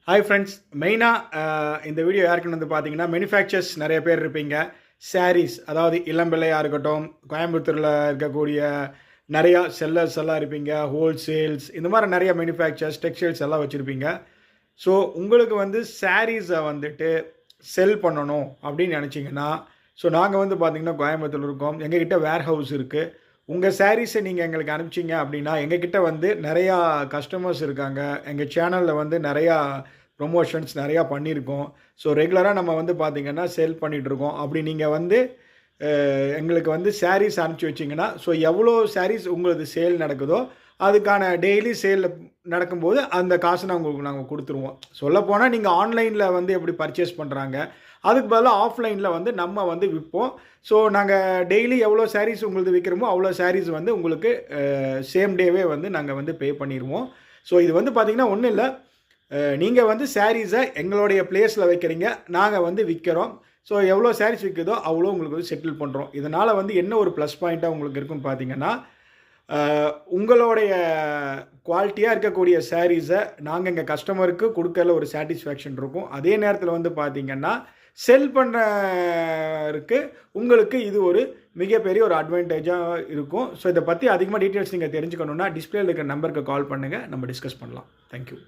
Hi friends, மெயினாக இந்த video யாருக்குன்னு வந்து பார்த்தீங்கன்னா, மேனுஃபேக்சர்ஸ் நிறைய பேர் இருப்பீங்க. சாரீஸ், அதாவது இளம்பிள்ளையாக இருக்கட்டும், கோயம்புத்தூரில் இருக்கக்கூடிய நிறையா செல்லர்ஸ் எல்லாம் இருப்பீங்க, ஹோல்சேல்ஸ் இந்த மாதிரி நிறைய மேனுஃபேக்சர்ஸ், டெக்ஸ்டைல்ஸ் எல்லாம் வச்சுருப்பீங்க. ஸோ உங்களுக்கு வந்து சாரீஸை வந்துட்டு செல் பண்ணணும் அப்படின்னு நினச்சிங்கன்னா, ஸோ நாங்கள் வந்து பார்த்திங்கன்னா கோயம்புத்தூர் இருக்கோம். எங்ககிட்ட வேர் ஹவுஸ் இருக்குது. உங்கள் சாரீஸை நீங்கள் எங்களுக்கு அனுப்பிச்சிங்க அப்படின்னா, எங்ககிட்ட வந்து நிறையா கஸ்டமர்ஸ் இருக்காங்க. எங்கள் சேனலில் வந்து நிறையா ப்ரொமோஷன்ஸ் நிறையா பண்ணியிருக்கோம். ஸோ ரெகுலராக நம்ம வந்து பார்த்திங்கன்னா சேல் பண்ணிகிட்ருக்கோம். அப்படி நீங்கள் வந்து எங்களுக்கு வந்து சாரீஸ் அனுப்பிச்சி வச்சிங்கன்னா, ஸோ எவ்வளோ சாரீஸ் உங்களுக்கு சேல் நடக்குதோ அதுக்கான டெய்லி சேல் நடக்கும்போது அந்த காசை நாங்கள் கொடுத்துருவோம். சொல்லப்போனால் நீங்கள் ஆன்லைனில் வந்து எப்படி பர்ச்சேஸ் பண்ணுறாங்க, அதுக்கு பதிலாக ஆஃப்லைனில் வந்து நம்ம வந்து விற்போம். ஸோ நாங்கள் டெய்லி எவ்வளோ சாரீஸ் உங்களுக்கு விற்கிறோமோ அவ்வளோ சாரீஸ் வந்து உங்களுக்கு சேம் டேவே வந்து நாங்கள் வந்து பே பண்ணிடுவோம். ஸோ இது வந்து பார்த்திங்கன்னா ஒன்றும் இல்லை, நீங்கள் வந்து சாரீஸை எங்களுடைய பிளேஸில் வைக்கிறீங்க, நாங்கள் வந்து விற்கிறோம். ஸோ எவ்வளோ சாரீஸ் விற்குதோ அவ்வளோ உங்களுக்கு வந்து செட்டில் பண்ணுறோம். இதனால் வந்து என்ன ஒரு ப்ளஸ் பாயிண்ட்டாக உங்களுக்கு இருக்குன்னு பார்த்தீங்கன்னா, உங்களுடைய குவாலிட்டியாக இருக்கக்கூடிய சாரீஸை நாங்கள் எங்கள் கஸ்டமருக்கு கொடுக்கறதுல ஒரு சாட்டிஸ்ஃபேக்ஷன் இருக்கும். அதே நேரத்தில் வந்து பார்த்திங்கன்னா செல் பண்ணுறதுக்கு உங்களுக்கு இது ஒரு மிகப்பெரிய ஒரு அட்வான்டேஜாக இருக்கும். ஸோ இதை பற்றி அதிகமாக டீட்டெயில்ஸ் நீங்கள் தெரிஞ்சுக்கணுன்னா டிஸ்பிளேல இருக்கிற நம்பருக்கு கால் பண்ணுங்கள், நம்ம டிஸ்கஸ் பண்ணலாம். தேங்க்யூ.